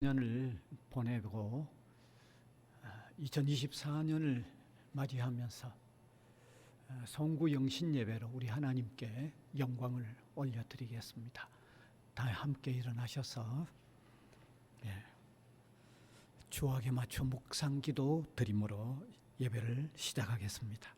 년을 보내고 2024년을 맞이하면서 송구 영신 예배로 우리 하나님께 영광을 올려드리겠습니다. 다 함께 일어나셔서 주악에 맞춰 묵상기도 드림으로 예배를 시작하겠습니다.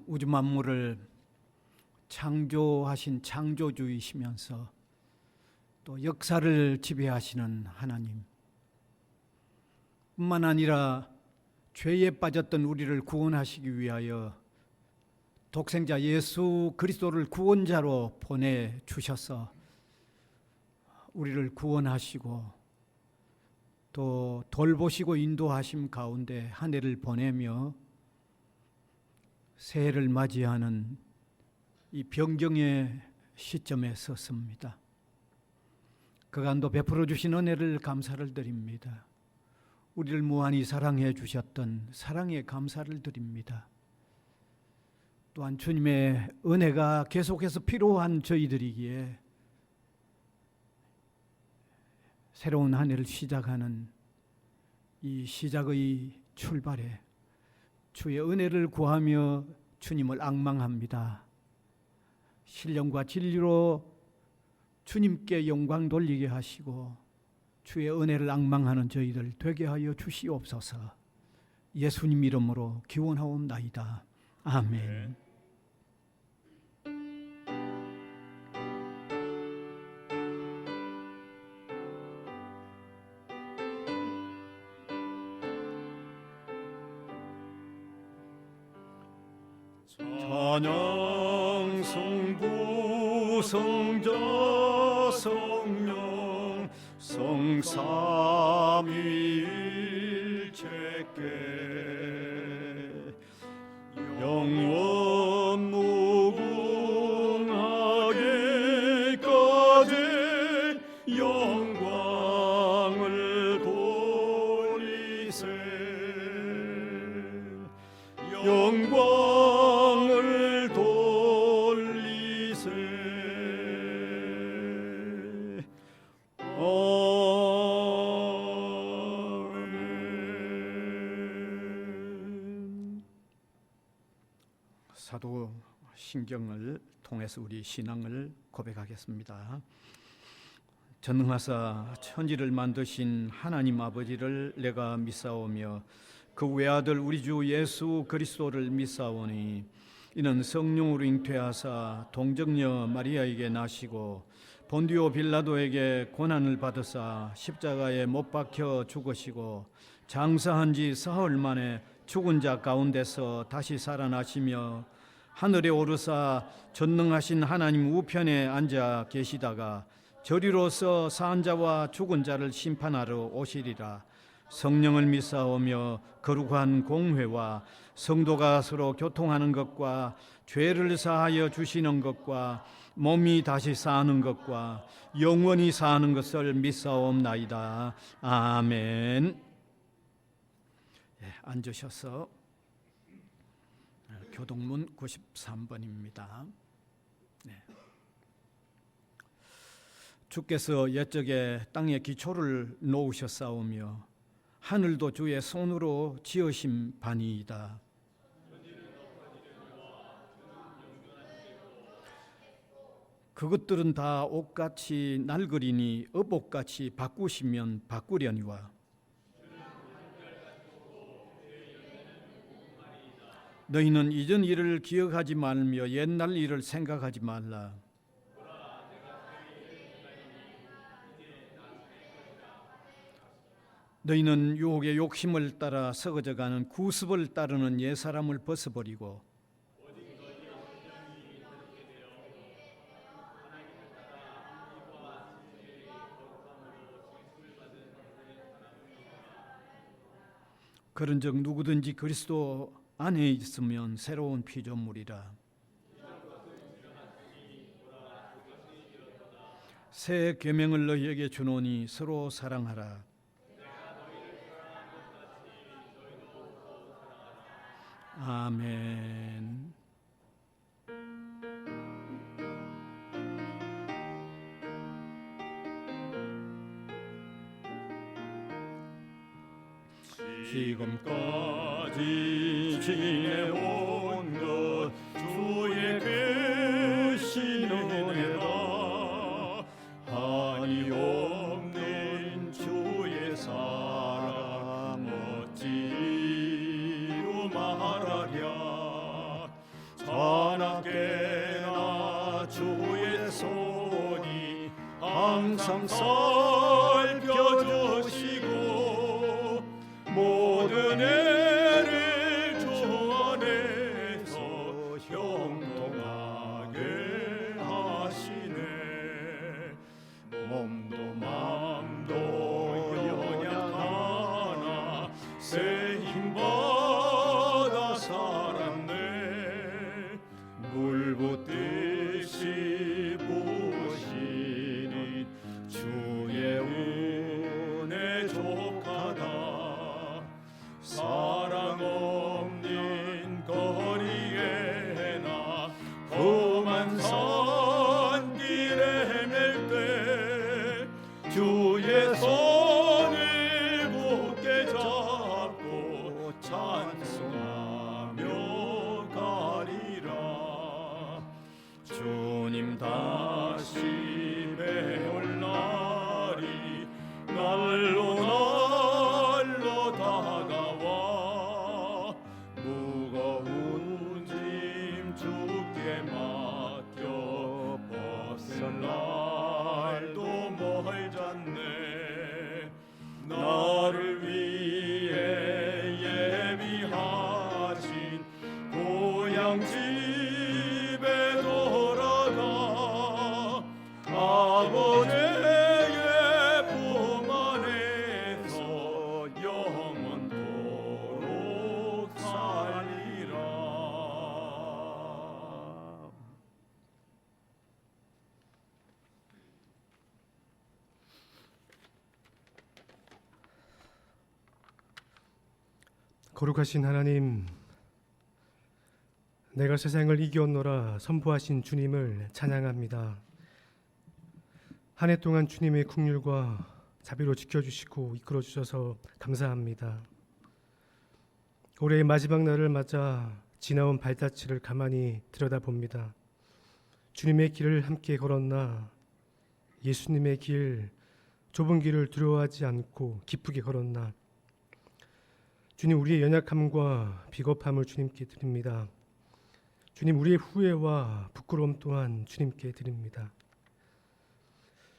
우주 만물을 창조하신 창조주이시면서 또 역사를 지배하시는 하나님, 뿐만 아니라 죄에 빠졌던 우리를 구원하시기 위하여 독생자 예수 그리스도를 구원자로 보내주셔서 우리를 구원하시고 또 돌보시고 인도하심 가운데 한 해를 보내며 새해를 맞이하는 이 변경의 시점에 섰습니다. 그간도 베풀어 주신 은혜를 감사를 드립니다. 우리를 무한히 사랑해 주셨던 사랑에 감사를 드립니다. 또한 주님의 은혜가 계속해서 필요한 저희들이기에 새로운 한 해를 시작하는 이 시작의 출발에 주의 은혜를 구하며 주님을 앙망합니다. 신령과 진리로 주님께 영광 돌리게 하시고 주의 은혜를 앙망하는 저희들 되게 하여 주시옵소서. 예수님 이름으로 기원하옵나이다. 아멘. 찬양 성부 성자 성령 성삼위일체께 영원 무궁하게까지 영광을 돌리세. 영광을 돌리세. 아멘. 사도신경을 통해서 우리 신앙을 고백하겠습니다. 전능하사 천지를 만드신 하나님 아버지를 내가 믿사오며 그 외아들 우리 주 예수 그리스도를 믿사오니 이는 성령으로 잉태하사 동정녀 마리아에게 나시고 본디오 빌라도에게 고난을 받으사 십자가에 못 박혀 죽으시고 장사한 지 사흘 만에 죽은 자 가운데서 다시 살아나시며 하늘에 오르사 전능하신 하나님 우편에 앉아 계시다가 저리로서 산 자와 죽은 자를 심판하러 오시리라. 성령을 믿사오며 거룩한 공회와 성도가 서로 교통하는 것과 죄를 사하여 주시는 것과 몸이 다시 사는 것과 영원히 사는 것을 믿사옵나이다. 아멘. 앉으셔서 교동문 93번입니다. 주께서 옛적에 땅에 기초를 놓으셨사오며 하늘도 주의 손으로 지으신 바니이다. 그것들은 다 옷같이 낡으리니 업옷같이 바꾸시면 바꾸려니와 너희는 이전 일을 기억하지 말며 옛날 일을 생각하지 말라. 너희는 유혹의 욕심을 따라 썩어져가는 구습을 따르는 옛사람을 벗어버리고 그런즉 누구든지 그리스도 안에 있으면 새로운 피조물이라. 새 계명을 너희에게 주노니 서로 사랑하라. 아멘. 지금까지 지내온 것 주의 크신 은혜라. 한이 없는 주의 사랑 어찌로 말하랴. 자나깨나 주의 손이 항상 살펴주시고 모든 애를 주 안에서 형통하게 하시네. 몸도 맘도 연약하나 새 힘받아 살았네. 물 붓듯이 부으시는 주의 은혜 족하다. 사랑 없는 거리에나 험한 산길에 헤맬 때 주의 손을 굳게 잡고 찬송하며 가리라. 주님 다시 배울 날이 날로 다가와. 무거운 짐 주께 맡겨 벗을 날도 멀잖네. 나를 위해 예비하신 고향 집에 돌아가 아버지의 품 안에서 영원토록 살리라. 거룩하신 하나님, 내가 세상을 이겼노라 선포하신 주님을 찬양합니다. 한 해 동안 주님의 긍휼과 자비로 지켜주시고 이끌어주셔서 감사합니다. 올해의 마지막 날을 맞아 지나온 발자취를 가만히 들여다봅니다. 주님의 길을 함께 걸었나, 예수님의 길, 좁은 길을 두려워하지 않고 기쁘게 걸었나. 주님, 우리의 연약함과 비겁함을 주님께 드립니다. 주님, 우리의 후회와 부끄러움 또한 주님께 드립니다.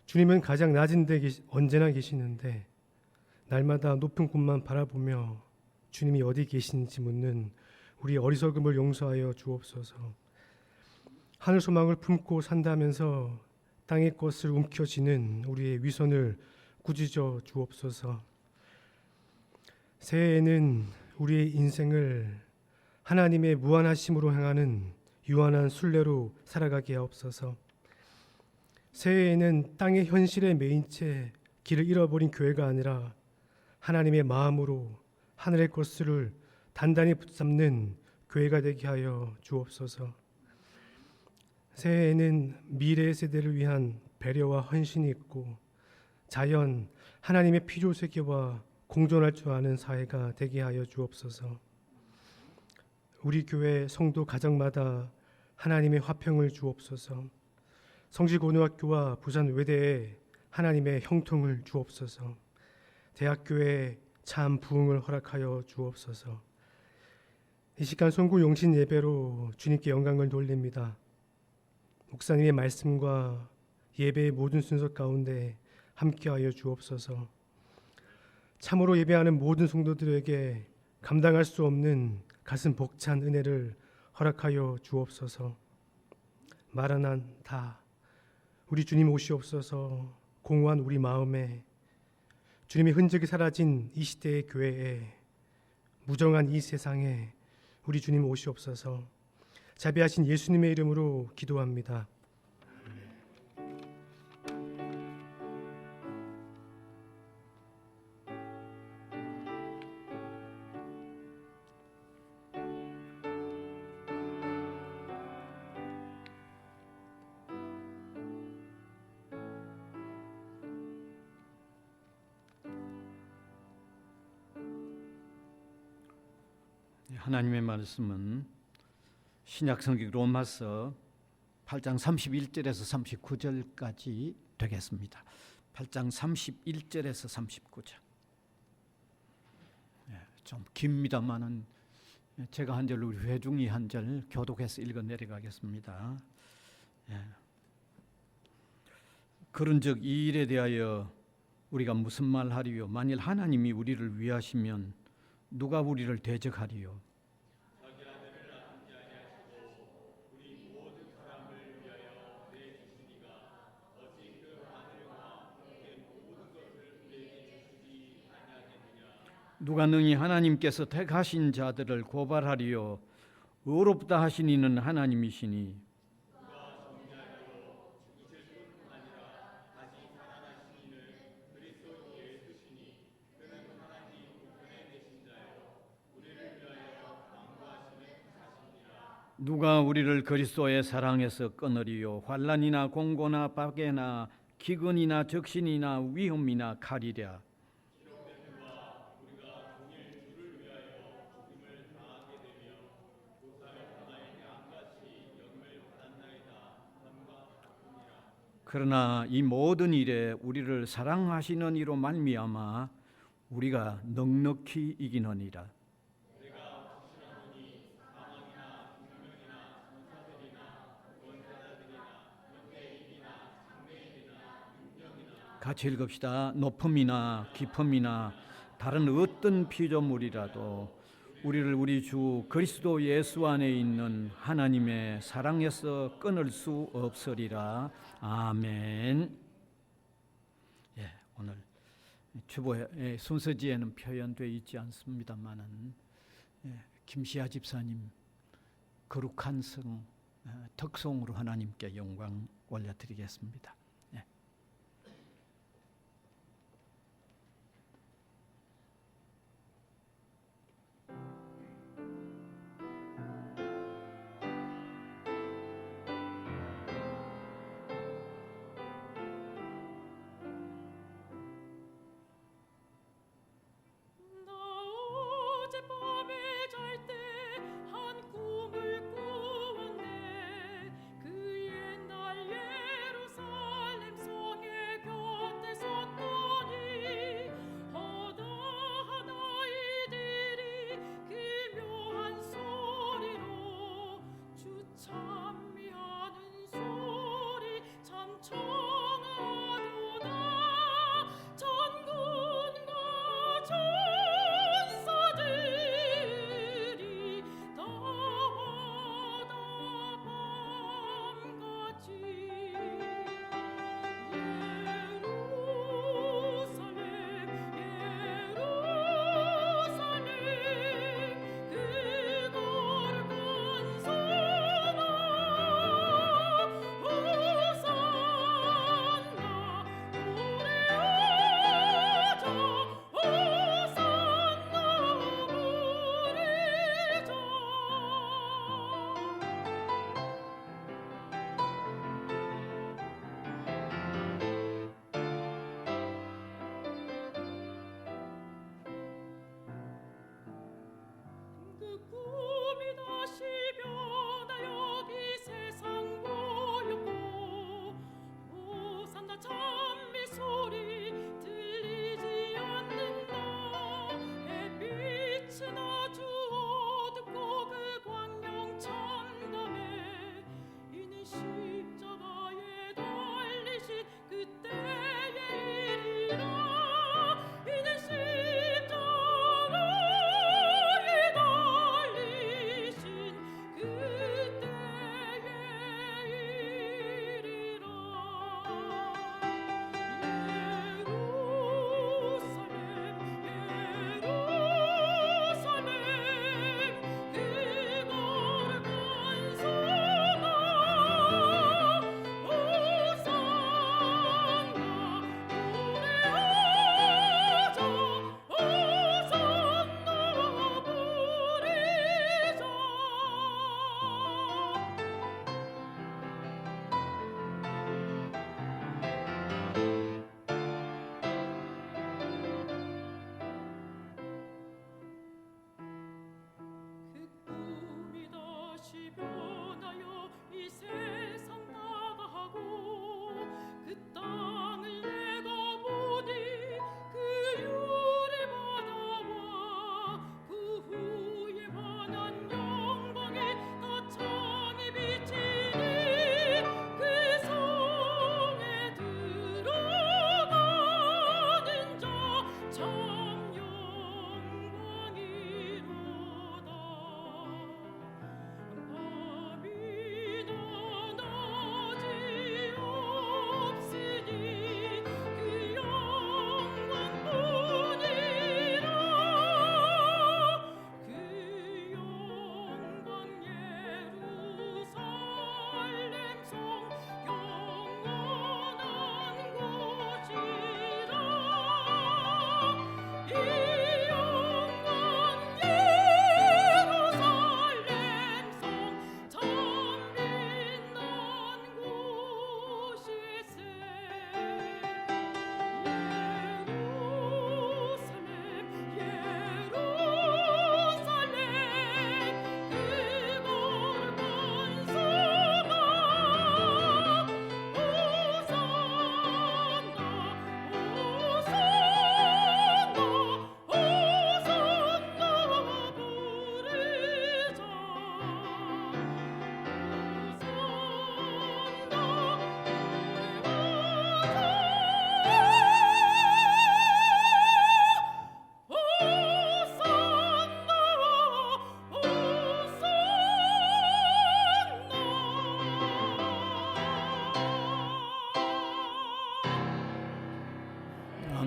주님은 가장 낮은 데 언제나 계시는데 날마다 높은 곳만 바라보며 주님이 어디 계신지 묻는 우리의 어리석음을 용서하여 주옵소서. 하늘 소망을 품고 산다면서 땅의 것을 움켜쥐는 우리의 위선을 꾸짖어 주옵소서. 새해에는 우리의 인생을 하나님의 무한하심으로 향하는 유한한 순례로 살아가게 하옵소서. 새해에는 땅의 현실에 매인 채 길을 잃어버린 교회가 아니라 하나님의 마음으로 하늘의 것을 단단히 붙잡는 교회가 되게 하여 주옵소서. 새해에는 미래의 세대를 위한 배려와 헌신이 있고 자연, 하나님의 필요 세계와 공존할 줄 아는 사회가 되게 하여 주옵소서. 우리 교회 성도 가정마다 하나님의 화평을 주옵소서. 성지고등학교와 부산 외대에 하나님의 형통을 주옵소서. 대학교에 참 부흥을 허락하여 주옵소서. 이 시간 송구 용신 예배로 주님께 영광을 돌립니다. 목사님의 말씀과 예배의 모든 순서 가운데 함께하여 주옵소서. 참으로 예배하는 모든 성도들에게 감당할 수 없는 가슴 벅찬 은혜를 허락하여 주옵소서. 마라나다, 우리 주님 오시옵소서. 공허한 우리 마음에, 주님의 흔적이 사라진 이 시대의 교회에, 무정한 이 세상에 우리 주님 오시옵소서. 자비하신 예수님의 이름으로 기도합니다. 하나님의 말씀은 신약성경 로마서 8장 31절에서 39절까지 되겠습니다. 8장 31절에서 39절. 좀 깁니다만은 제가 한 절, 우리 회중이 한 절 교독해서 읽어 내려가겠습니다. 그런즉 이 일에 대하여 우리가 무슨 말하리요? 만일 하나님이 우리를 위하시면 누가 우리를 대적하리요? 누가 능히 하나님께서 택하신 자들을 고발하리요? 의롭다 하신 이는 하나님이시니 누가 우리를 그리스도의 사랑에서 끊으리요? 환난이나 공고나 박해나 기근이나 적신이나 위험이나 칼이랴. 그러나 이 모든 일에 우리를 사랑하시는 이로 말미암아 우리가 넉넉히 이기느니라. 같이 읽읍시다. 높음이나 깊음이나 다른 어떤 피조물이라도 우리를 우리 주 그리스도 예수 안에 있는 하나님의 사랑에서 끊을 수 없으리라. 아멘. 오늘 주보의 순서지에는 표현되어 있지 않습니다만은 김시아 집사님 거룩한 성 덕송으로 하나님께 영광 올려드리겠습니다.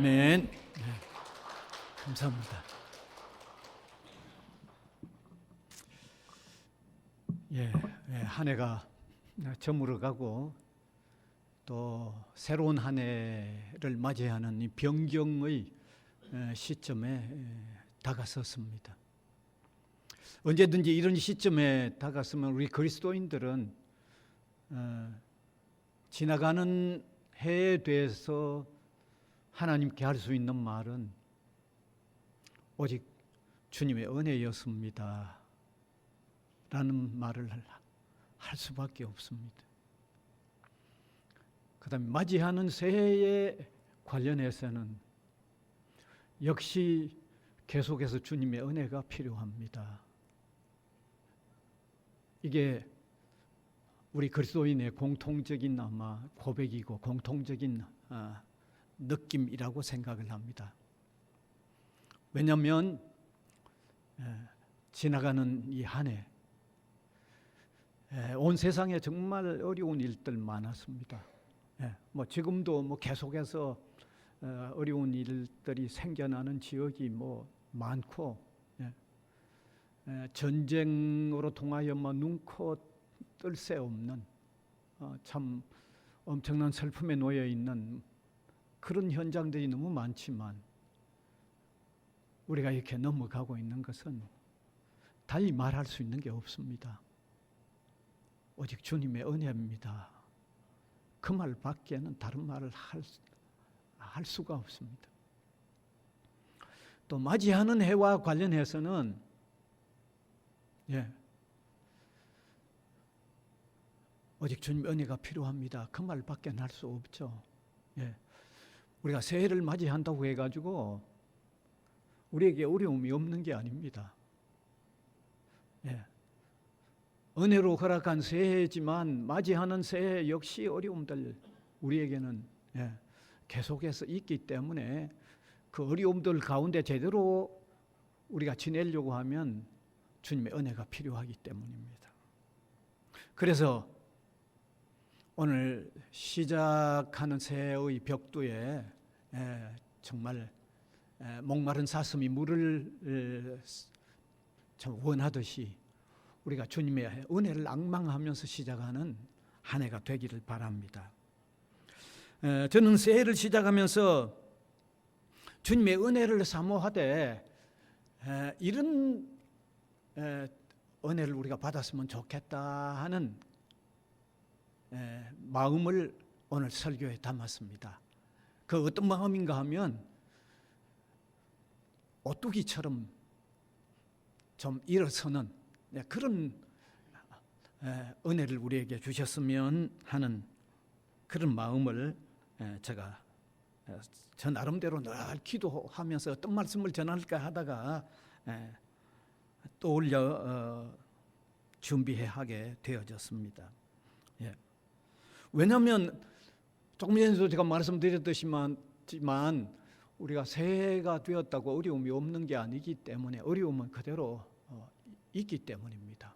아멘. 네, 감사합니다. 한 해가 저물어가고 또 새로운 한 해를 맞이하는 이 변경의 시점에 다가섰습니다. 언제든지 이런 시점에 다가서면 우리 그리스도인들은 지나가는 해에 대해서 하나님께 할 수 있는 말은 오직 주님의 은혜였습니다 라는 말을 할 수밖에 없습니다. 그 다음에 맞이하는 새해에 관련해서는 역시 계속해서 주님의 은혜가 필요합니다. 이게 우리 그리스도인의 공통적인 아마 고백이고 공통적인 느낌이라고 생각을 합니다. 왜냐하면 지나가는 이 한 해 온 세상에 정말 어려운 일들 많았습니다. 뭐 지금도 계속해서 어려운 일들이 생겨나는 지역이 많고 전쟁으로 통하여 눈코 뜰 새 없는 참 엄청난 슬픔에 놓여 있는 그런 현장들이 너무 많지만 우리가 이렇게 넘어가고 있는 것은 달리 말할 수 있는 게 없습니다. 오직 주님의 은혜입니다. 그 말밖에는 다른 말을 할 수가 없습니다. 또 맞이하는 해와 관련해서는 오직 주님의 은혜가 필요합니다. 그 말밖에 할 수 없죠. 우리가 새해를 맞이한다고 해가지고 우리에게 어려움이 없는 게 아닙니다. 은혜로 허락한 새해지만 맞이하는 새해 역시 어려움들 우리에게는 계속해서 있기 때문에 그 어려움들 가운데 제대로 우리가 지내려고 하면 주님의 은혜가 필요하기 때문입니다. 그래서 오늘 시작하는 새해의 벽두에 정말 목마른 사슴이 물을 참 원하듯이 우리가 주님의 은혜를 앙망하면서 시작하는 한 해가 되기를 바랍니다. 저는 새해를 시작하면서 주님의 은혜를 사모하되 이런 은혜를 우리가 받았으면 좋겠다 하는 마음을 오늘 설교에 담았습니다. 그 어떤 마음인가 하면 오뚜기처럼 좀 일어서는 그런 은혜를 우리에게 주셨으면 하는 그런 마음을 제가 저 나름대로 늘 기도하면서 어떤 말씀을 전할까 하다가 떠올려 준비해 하게 되어졌습니다. 왜냐하면 조금 전에도 제가 말씀드렸듯이만 우리가 새해가 되었다고 어려움이 없는 게 아니기 때문에 어려움은 그대로 있기 때문입니다.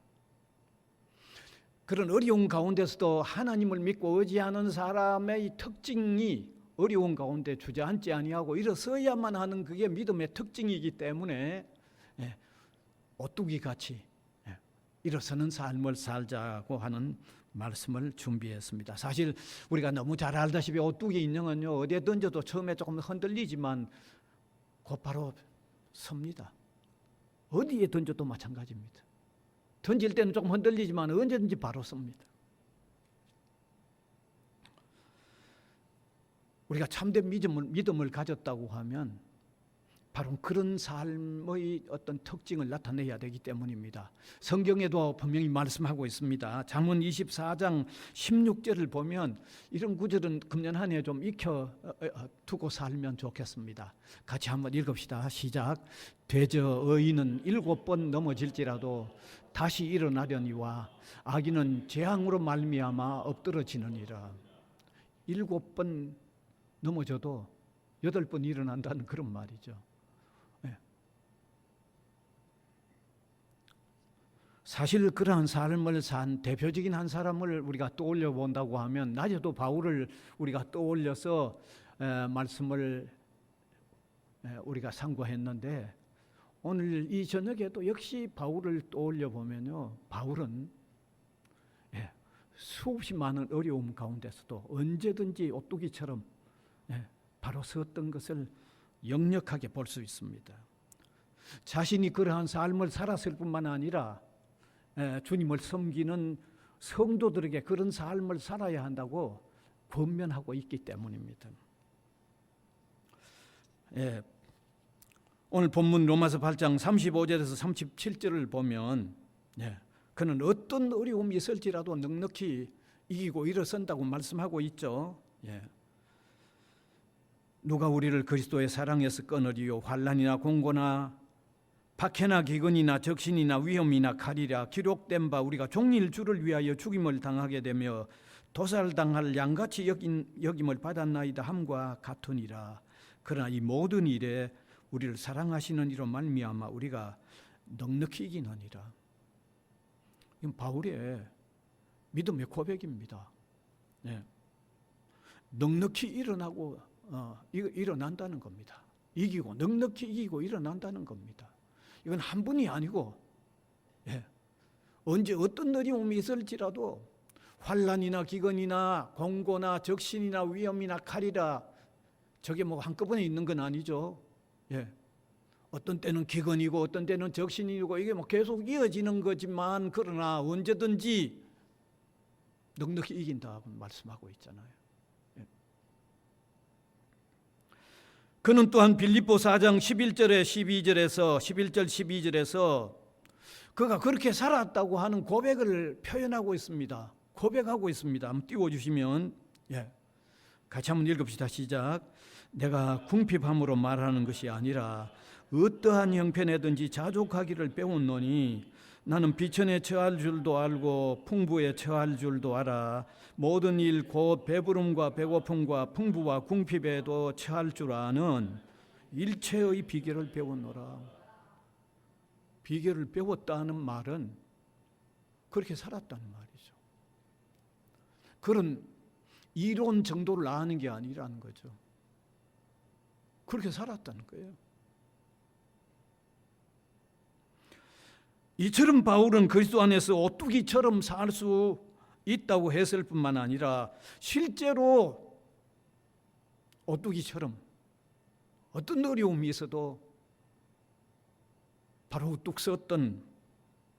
그런 어려움 가운데서도 하나님을 믿고 의지하는 사람의 특징이 어려운 가운데 주저앉지 아니하고 일어서야만 하는 그게 믿음의 특징이기 때문에 오뚜기같이 일어서는 삶을 살자고 하는 말씀을 준비했습니다. 사실 우리가 너무 잘 알다시피 오뚜기 인형은요 어디에 던져도 처음에 조금 흔들리지만 곧바로 섭니다. 어디에 던져도 마찬가지입니다. 던질 때는 조금 흔들리지만 언제든지 바로 섭니다. 우리가 참된 믿음을 가졌다고 하면 바로 그런 삶의 어떤 특징을 나타내야 되기 때문입니다. 성경에도 분명히 말씀하고 있습니다. 잠언 24장 16절을 보면 이런 구절은 금년 한 해 좀 익혀두고 살면 좋겠습니다. 같이 한번 읽읍시다. 시작. 되저 의인은 7번 넘어질지라도 다시 일어나려니와 악인은 재앙으로 말미암아 엎드러지느니라. 7번 넘어져도 8번 일어난다는 그런 말이죠. 사실 그러한 삶을 산 대표적인 한 사람을 우리가 떠올려 본다고 하면 낮에도 바울을 우리가 떠올려서 말씀을 우리가 상고했는데 오늘 이 저녁에도 역시 바울을 떠올려 보면요, 바울은 수없이 많은 어려움 가운데서도 언제든지 오뚜기처럼 바로 섰던 것을 역력하게 볼 수 있습니다. 자신이 그러한 삶을 살았을 뿐만 아니라 주님을 섬기는 성도들에게 그런 삶을 살아야 한다고 권면하고 있기 때문입니다. 오늘 본문 로마서 8장 35절에서 37절을 보면 그는 어떤 어려움이 있을지라도 넉넉히 이기고 일어선다고 말씀하고 있죠. 누가 우리를 그리스도의 사랑에서 끊으리요? 환난이나 공고나 박해나 기근이나 적신이나 위험이나 칼이라. 기록된 바 우리가 종일 주를 위하여 죽임을 당하게 되며 도살당할 양같이 여김을 받았나이다 함과 같으니라. 그러나 이 모든 일에 우리를 사랑하시는 이로 말미암아 우리가 넉넉히 이기느니라. 이건 바울의 믿음의 고백입니다. 넉넉히 일어난다는 겁니다. 이기고 넉넉히 이기고 일어난다는 겁니다. 이건 한 분이 아니고 언제 어떤 어려움이 있을지라도 환난이나 기근이나 공고나 적신이나 위험이나 칼이라. 저게 뭐 한꺼번에 있는 건 아니죠. 어떤 때는 기근이고 어떤 때는 적신이고 이게 뭐 계속 이어지는 거지만 그러나 언제든지 넉넉히 이긴다고 말씀하고 있잖아요. 그는 또한 빌립보 4장 11절에 11절 12절에서 그가 그렇게 살았다고 하는 고백을 표현하고 있습니다. 고백하고 있습니다. 한번 띄워주시면 같이 한번 읽읍시다. 시작. 내가 궁핍함으로 말하는 것이 아니라 어떠한 형편에든지 자족하기를 배웠노니 나는 비천에 처할 줄도 알고 풍부에 처할 줄도 알아. 모든 일 곧 배부름과 배고픔과 풍부와 궁핍에도 처할 줄 아는 일체의 비결을 배웠노라. 비결을 배웠다는 말은 그렇게 살았다는 말이죠. 그런 이론 정도를 아는 게 아니라는 거죠. 그렇게 살았다는 거예요. 이처럼 바울은 그리스도 안에서 오뚜기처럼 살 수 있다고 했을 뿐만 아니라 실제로 오뚜기처럼 어떤 어려움이 있어도 바로 우뚝 섰던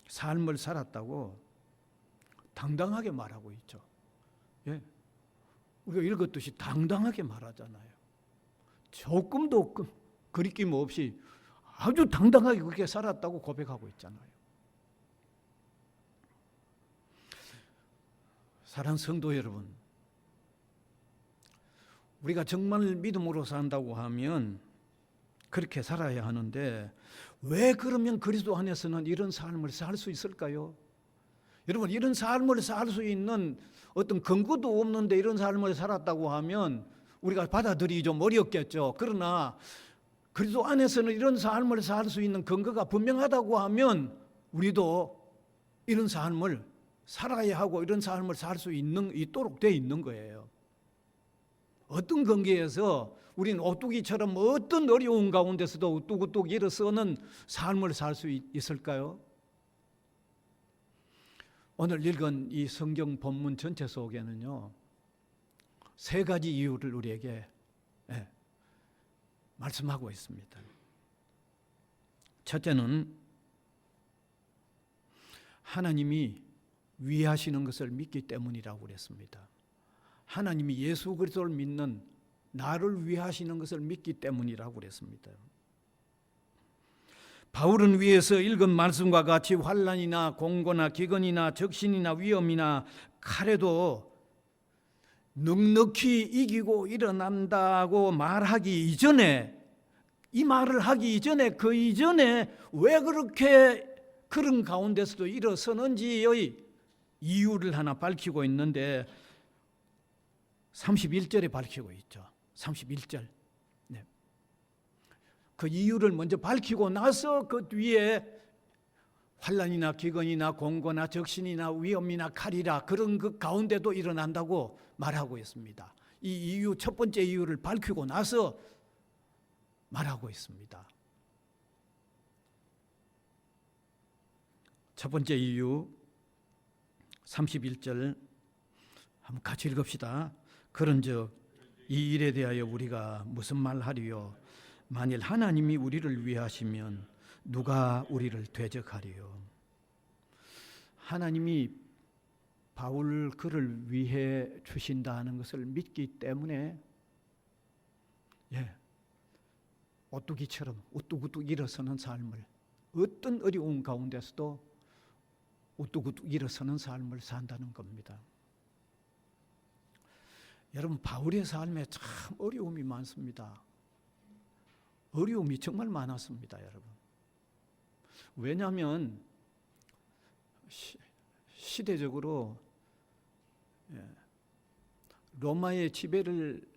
삶을 살았다고 당당하게 말하고 있죠. 우리가 읽었듯이 당당하게 말하잖아요. 조금도 거리낌 없이 아주 당당하게 그렇게 살았다고 고백하고 있잖아요. 사랑하는 성도 여러분, 우리가 정말 믿음으로 산다고 하면 그렇게 살아야 하는데 왜 그러면 그리스도 안에서는 이런 삶을 살 수 있을까요? 여러분, 이런 삶을 살 수 있는 어떤 근거도 없는데 이런 삶을 살았다고 하면 우리가 받아들이기 좀 어렵겠죠. 그러나 그리스도 안에서는 이런 삶을 살 수 있는 근거가 분명하다고 하면 우리도 이런 삶을 살아야 하고 이런 삶을 살 수 있도록 돼 있는 거예요. 어떤 관계에서 우리는 오뚜기처럼 어떤 어려운 가운데서도 우뚝우뚝 일어서는 삶을 살 수 있을까요? 오늘 읽은 이 성경 본문 전체 속에는요, 세 가지 이유를 우리에게 말씀하고 있습니다. 첫째는 하나님이 위하시는 것을 믿기 때문이라고 그랬습니다. 하나님이 예수 그리스도를 믿는 나를 위하시는 것을 믿기 때문이라고 그랬습니다. 바울은 위에서 읽은 말씀과 같이 환난이나 공고나 기근이나 적신이나 위험이나 칼에도 넉넉히 이기고 일어난다고 말하기 이전에, 이 말을 하기 이전에 그 이전에 왜 그렇게 그런 가운데서도 일어서는지의 이유를 하나 밝히고 있는데 31절에 밝히고 있죠. 31절. 그 이유를 먼저 밝히고 나서 그 뒤에 환난이나 기근이나 공고나 적신이나 위험이나 칼이라 그런 그 가운데도 일어난다고 말하고 있습니다. 이 이유, 첫 번째 이유를 밝히고 나서 말하고 있습니다. 첫 번째 이유 31절 한번 같이 읽읍시다. 그런즉 이 일에 대하여 우리가 무슨 말하리요? 만일 하나님이 우리를 위하시면 누가 우리를 대적하리요? 하나님이 바울 그를 위해 주신다는 것을 믿기 때문에 오뚜기처럼 우뚝우뚝 일어서는 삶을, 어떤 어려운 가운데서도 우뚝우뚝 일어서는 삶을 산다는 겁니다. 여러분, 바울의 삶에 참 어려움이 많습니다. 어려움이 정말 많았습니다, 여러분. 왜냐하면 시대적으로 로마의 지배를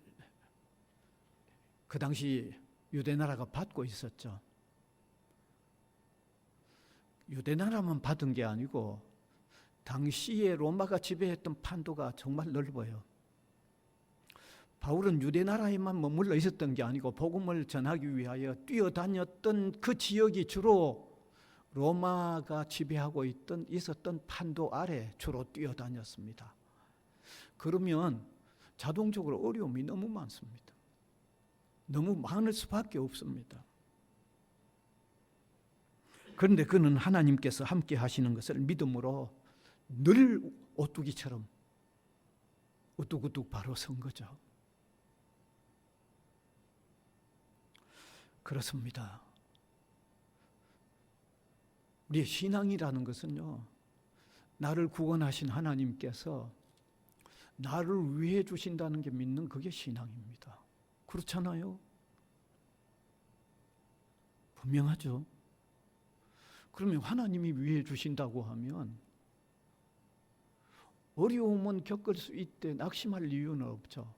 그 당시 유대나라가 받고 있었죠. 유대나라만 받은 게 아니고 당시에 로마가 지배했던 판도가 정말 넓어요. 바울은 유대나라에만 머물러 있었던 게 아니고 복음을 전하기 위하여 뛰어다녔던 그 지역이 주로 로마가 지배하고 있었던 판도 아래 주로 뛰어다녔습니다. 그러면 자동적으로 어려움이 너무 많습니다. 너무 많을 수밖에 없습니다. 그런데 그는 하나님께서 함께 하시는 것을 믿음으로 늘 오뚜기처럼 우뚝우뚝 바로 선 거죠. 그렇습니다. 우리의 신앙이라는 것은요, 나를 구원하신 하나님께서 나를 위해 주신다는 게 믿는 그게 신앙입니다. 그렇잖아요? 분명하죠? 그러면 하나님이 위해 주신다고 하면 어려움은 겪을 수 있대 낙심할 이유는 없죠.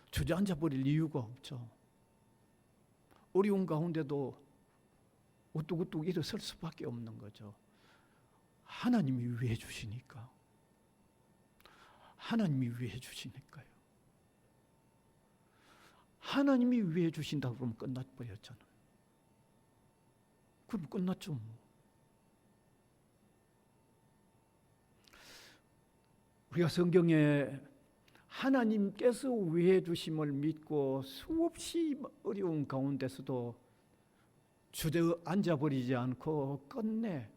주저앉아 버릴 이유가 없죠. 어려운 가운데도 우뚝우뚝 일어설 수밖에 없는 거죠. 하나님이 위해 주시니까. 하나님이 위해 주시니까요. 하나님이 위해 주신다고 그러면 끝났버렸잖아요. 그럼 끝났죠. 우리가 성경에 하나님께서 위해 주심을 믿고 수없이 어려운 가운데서도 주저앉아 버리지 않고 끝내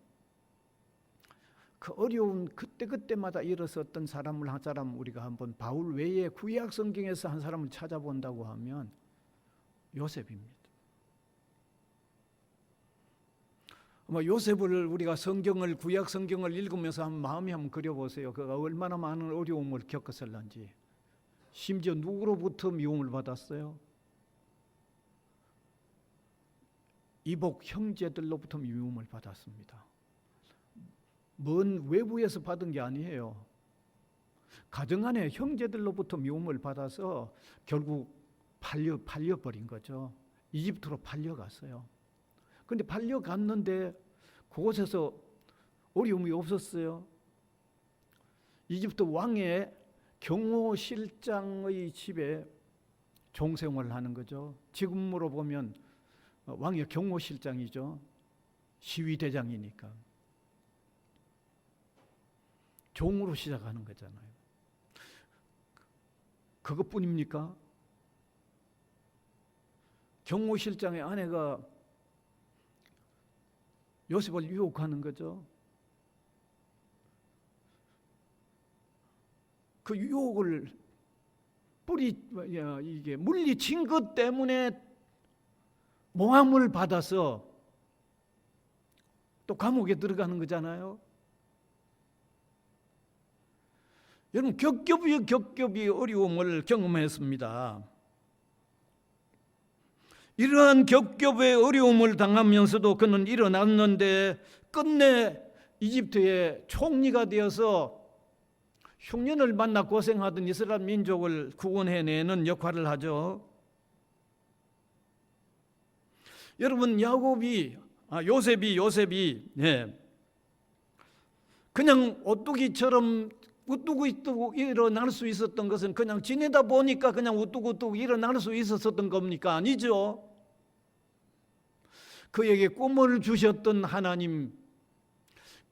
그 어려운 그때마다 일어섰던 사람을 한 사람, 우리가 한번 바울 외에 구약 성경에서 한 사람을 찾아본다고 하면 요셉입니다. 아마 요셉을 우리가 구약 성경을 읽으면서 마음에 한번 그려보세요. 그가 얼마나 많은 어려움을 겪었을런지. 심지어 누구로부터 미움을 받았어요? 이복 형제들로부터 미움을 받았습니다. 먼 외부에서 받은 게 아니에요. 가정 안에 형제들로부터 미움을 받아서 결국 팔려버린 거죠. 이집트로 팔려갔어요. 그런데 팔려갔는데 그곳에서 어려움이 없었어요. 이집트 왕의 경호실장의 집에 종생활을 하는 거죠. 지금으로 보면 왕의 경호실장이죠. 시위대장이니까. 종으로 시작하는 거잖아요. 그것뿐입니까? 경호실장의 아내가 요셉을 유혹하는 거죠. 그 유혹을 물리친 것 때문에 모함을 받아서 또 감옥에 들어가는 거잖아요. 여러분, 겹겹이 어려움을 경험했습니다. 이러한 겹겹의 어려움을 당하면서도 그는 일어났는데 끝내 이집트의 총리가 되어서 흉년을 만나 고생하던 이스라엘 민족을 구원해내는 역할을 하죠. 여러분, 요셉이 그냥 오뚜기처럼 우뚝우뚝 일어날 수 있었던 것은 그냥 지내다 보니까 그냥 우뚝우뚝 일어날 수 있었던 겁니까? 아니죠. 그에게 꿈을 주셨던 하나님,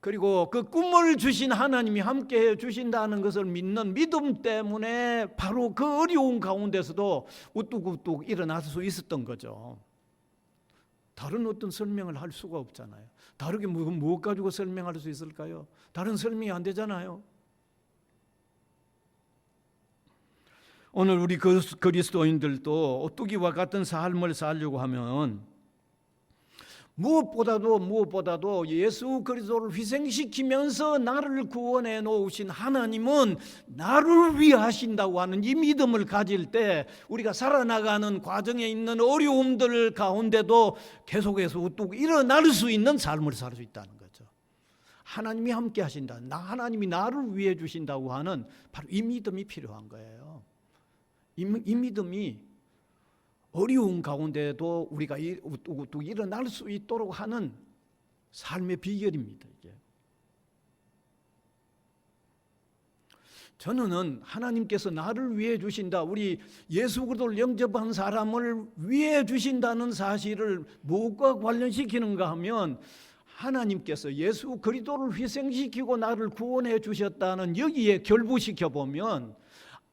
그리고 그 꿈을 주신 하나님이 함께해 주신다는 것을 믿는 믿음 때문에 바로 그 어려운 가운데서도 우뚝우뚝 일어날 수 있었던 거죠. 다른 어떤 설명을 할 수가 없잖아요. 다르게 무엇 가지고 설명할 수 있을까요? 다른 설명이 안 되잖아요. 오늘 우리 그리스도인들도 오뚜기와 같은 삶을 살려고 하면 무엇보다도 예수 그리스도를 희생시키면서 나를 구원해 놓으신 하나님은 나를 위하신다고 하는 이 믿음을 가질 때 우리가 살아나가는 과정에 있는 어려움들 가운데도 계속해서 우뚝 일어날 수 있는 삶을 살 수 있다는 거죠. 하나님이 함께 하신다. 하나님이 나를 위해 주신다고 하는 바로 이 믿음이 필요한 거예요. 이 믿음이 어려운 가운데도 우리가 우뚝우뚝 일어날 수 있도록 하는 삶의 비결입니다. 이게. 저는 하나님께서 나를 위해 주신다, 우리 예수 그리스도를 영접한 사람을 위해 주신다는 사실을 무엇과 관련시키는가 하면 하나님께서 예수 그리스도를 희생시키고 나를 구원해 주셨다는 여기에 결부시켜 보면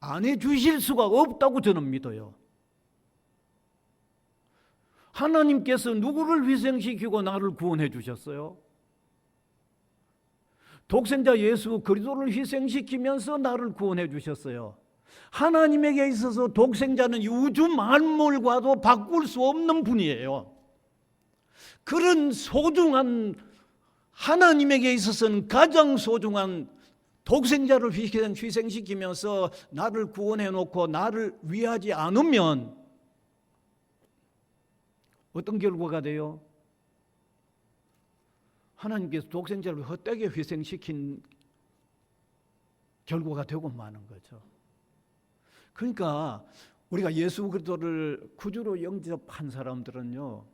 안 해 주실 수가 없다고 저는 믿어요. 하나님께서 누구를 희생시키고 나를 구원해 주셨어요? 독생자 예수 그리스도를 희생시키면서 나를 구원해 주셨어요. 하나님에게 있어서 독생자는 우주 만물과도 바꿀 수 없는 분이에요. 그런 소중한, 하나님에게 있어서는 가장 소중한 독생자를 희생시키면서 나를 구원해 놓고 나를 위하지 않으면 어떤 결과가 돼요? 하나님께서 독생자를 헛되게 희생시킨 결과가 되고 마는 거죠. 그러니까 우리가 예수 그리스도를 구주로 영접한 사람들은요,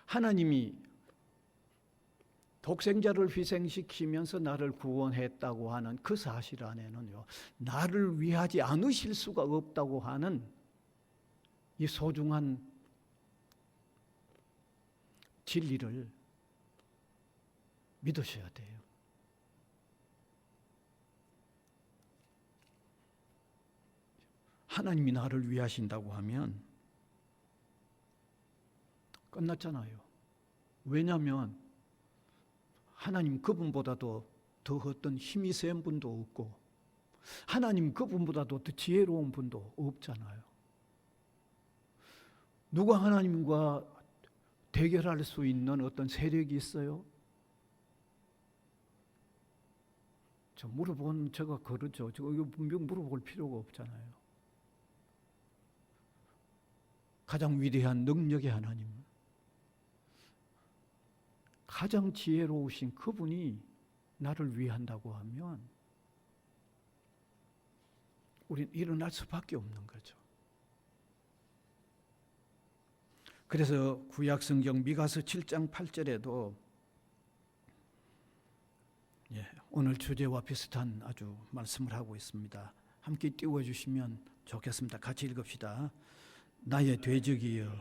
하나님이 독생자를 희생시키면서 나를 구원했다고 하는 그 사실 안에는요, 나를 위하지 않으실 수가 없다고 하는 이 소중한 진리를 믿으셔야 돼요. 하나님이 나를 위하신다고 하면 끝났잖아요. 왜냐하면 하나님 그분보다도 더 어떤 힘이 센 분도 없고 하나님 그분보다도 더 지혜로운 분도 없잖아요. 누가 하나님과 대결할 수 있는 어떤 세력이 있어요? 저 물어본 제가 그러죠. 이거 분명 물어볼 필요가 없잖아요. 가장 위대한 능력의 하나님, 가장 지혜로우신 그분이 나를 위한다고 하면 우리는 일어날 수밖에 없는 거죠. 그래서 구약성경 미가서 7장 8절에도 오늘 주제와 비슷한 아주 말씀을 하고 있습니다. 함께 띄워주시면 좋겠습니다. 같이 읽읍시다. 나의 대적이여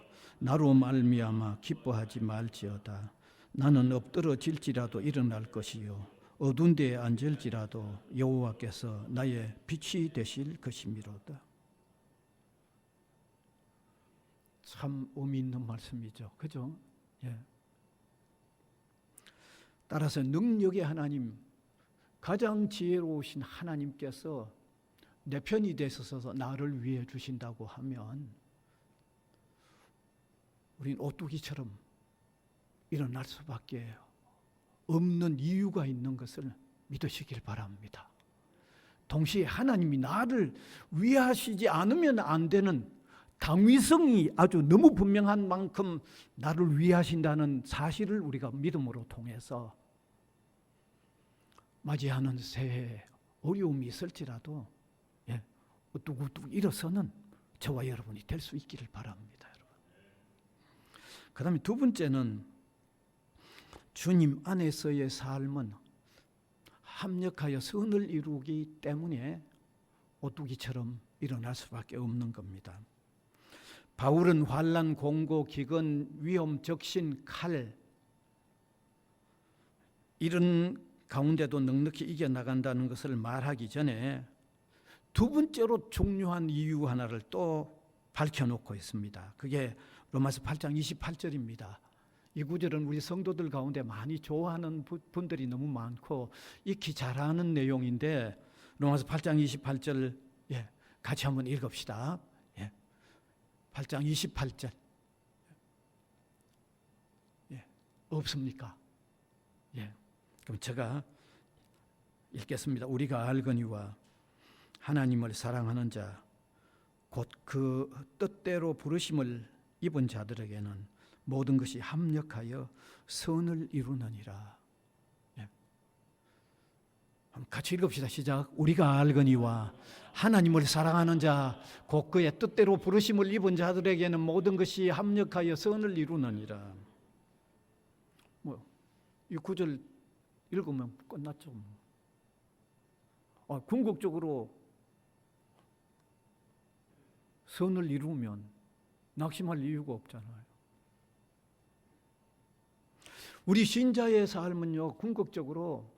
나로 말미암아 기뻐하지 말지어다. 나는 엎드러질지라도 일어날 것이요 어두운 데에 앉을지라도 여호와께서 나의 빛이 되실 것이미로다. 참 의미 있는 말씀이죠. 그죠? 예. 따라서 능력의 하나님, 가장 지혜로우신 하나님께서 내 편이 되셔서 나를 위해 주신다고 하면 우린 오뚜기처럼 일어날 수밖에 없는 이유가 있는 것을 믿으시길 바랍니다. 동시에 하나님이 나를 위하시지 않으면 안 되는 당위성이 아주 너무 분명한 만큼 나를 위하신다는 사실을 우리가 믿음으로 통해서 맞이하는 새해 어려움이 있을지라도 우뚝우뚝 일어서는 저와 여러분이 될 수 있기를 바랍니다. 여러분. 그 다음에 두 번째는 주님 안에서의 삶은 합력하여 선을 이루기 때문에 오뚜기처럼 일어날 수밖에 없는 겁니다. 바울은 환난, 공고, 기근, 위험, 적신, 칼 이런 가운데도 넉넉히 이겨나간다는 것을 말하기 전에 두 번째로 중요한 이유 하나를 또 밝혀놓고 있습니다. 그게 로마서 8장 28절입니다. 이 구절은 우리 성도들 가운데 많이 좋아하는 분들이 너무 많고 익히 잘 아는 내용인데 로마서 8장 28절 같이 한번 읽읍시다. 8장 28절 없습니까? 그럼 제가 읽겠습니다. 우리가 알거니와 하나님을 사랑하는 자 곧 그 뜻대로 부르심을 입은 자들에게는 모든 것이 합력하여 선을 이루느니라. 같이 읽읍시다. 시작. 우리가 알거니와 하나님을 사랑하는 자 곧 그의 뜻대로 부르심을 입은 자들에게는 모든 것이 합력하여 선을 이루느니라. 이 구절 읽으면 끝났죠. 궁극적으로 선을 이루면 낙심할 이유가 없잖아요. 우리 신자의 삶은요, 궁극적으로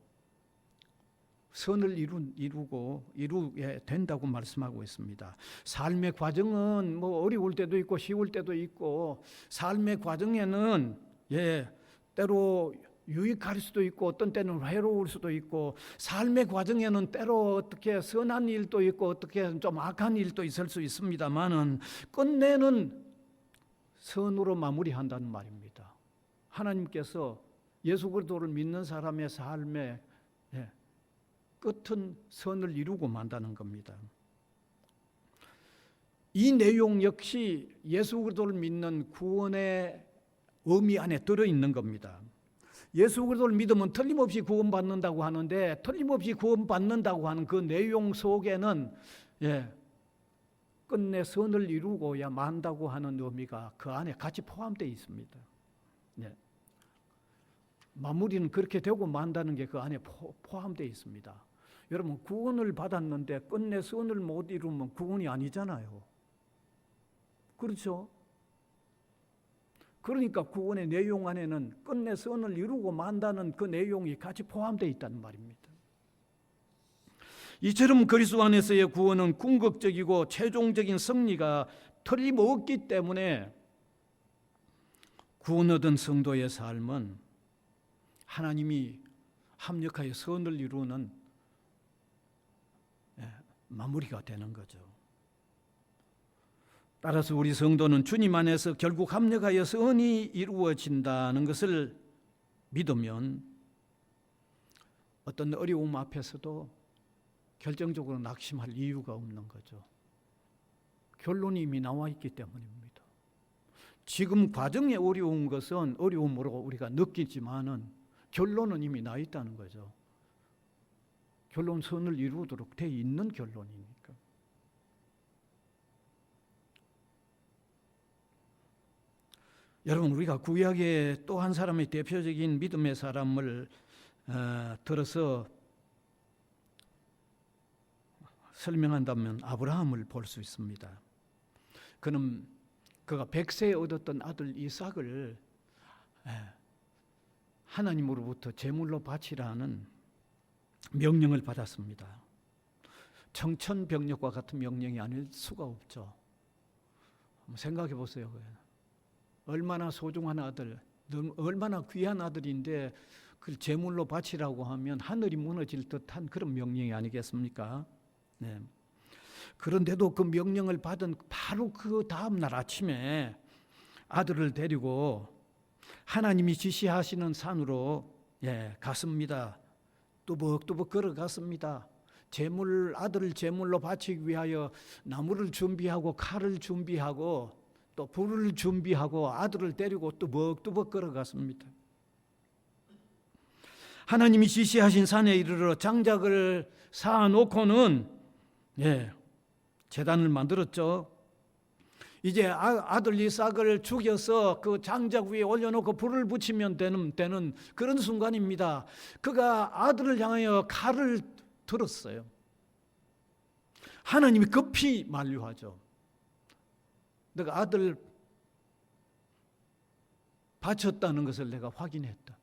선을 이루게 된다고 말씀하고 있습니다. 삶의 과정은 어려울 때도 있고 쉬울 때도 있고, 삶의 과정에는 때로 유익할 수도 있고 어떤 때는 해로울 수도 있고, 삶의 과정에는 때로 어떻게 선한 일도 있고 어떻게 좀 악한 일도 있을 수 있습니다만은 끝내는 선으로 마무리한다는 말입니다. 하나님께서 예수 그리스도를 믿는 사람의 삶의 끝은 선을 이루고 만다는 겁니다. 이 내용 역시 예수 그리스도를 믿는 구원의 의미 안에 들어있는 겁니다. 예수 그리스도를 믿으면 틀림없이 구원받는다고 하는데, 틀림없이 구원받는다고 하는 그 내용 속에는 끝내 선을 이루고야 만다고 하는 의미가 그 안에 같이 포함되어 있습니다. 마무리는 그렇게 되고 만다는 게 그 안에 포함되어 있습니다. 여러분, 구원을 받았는데 끝내 선을 못 이루면 구원이 아니잖아요. 그렇죠? 그러니까 구원의 내용 안에는 끝내 선을 이루고 만다는 그 내용이 같이 포함되어 있다는 말입니다. 이처럼 그리스도 안에서의 구원은 궁극적이고 최종적인 승리가 틀림없기 때문에 구원 얻은 성도의 삶은 하나님이 합력하여 선을 이루는 마무리가 되는 거죠. 따라서 우리 성도는 주님 안에서 결국 합력하여 선이 이루어진다는 것을 믿으면 어떤 어려움 앞에서도 결정적으로 낙심할 이유가 없는 거죠. 결론이 이미 나와 있기 때문입니다. 지금 과정에 어려운 것은 어려움으로 우리가 느끼지만은 결론은 이미 나 있다는 거죠. 결론 선을 이루도록 돼 있는 결론이니까. 여러분, 우리가 구약의 또 한 사람의 대표적인 믿음의 사람을 들어서 설명한다면 아브라함을 볼 수 있습니다. 그가 100세에 얻었던 아들 이삭을 하나님으로부터 제물로 바치라는 명령을 받았습니다. 청천벽력과 같은 명령이 아닐 수가 없죠. 한번 생각해 보세요. 얼마나 소중한 아들, 얼마나 귀한 아들인데 그걸 제물로 바치라고 하면 하늘이 무너질 듯한 그런 명령이 아니겠습니까? 네. 그런데도 그 명령을 받은 바로 그 다음 날 아침에 아들을 데리고 하나님이 지시하시는 산으로 갔습니다. 뚜벅뚜벅 걸어갔습니다. 아들을 제물로 바치기 위하여 나무를 준비하고 칼을 준비하고 또 불을 준비하고 아들을 데리고 뚜벅뚜벅 걸어갔습니다. 하나님이 지시하신 산에 이르러 장작을 쌓아놓고는 제단을 만들었죠. 이제 아들 이삭을 죽여서 그 장작 위에 올려놓고 불을 붙이면 되는 그런 순간입니다. 그가 아들을 향하여 칼을 들었어요. 하나님이 급히 만류하죠. 내가 아들 바쳤다는 것을 내가 확인했다.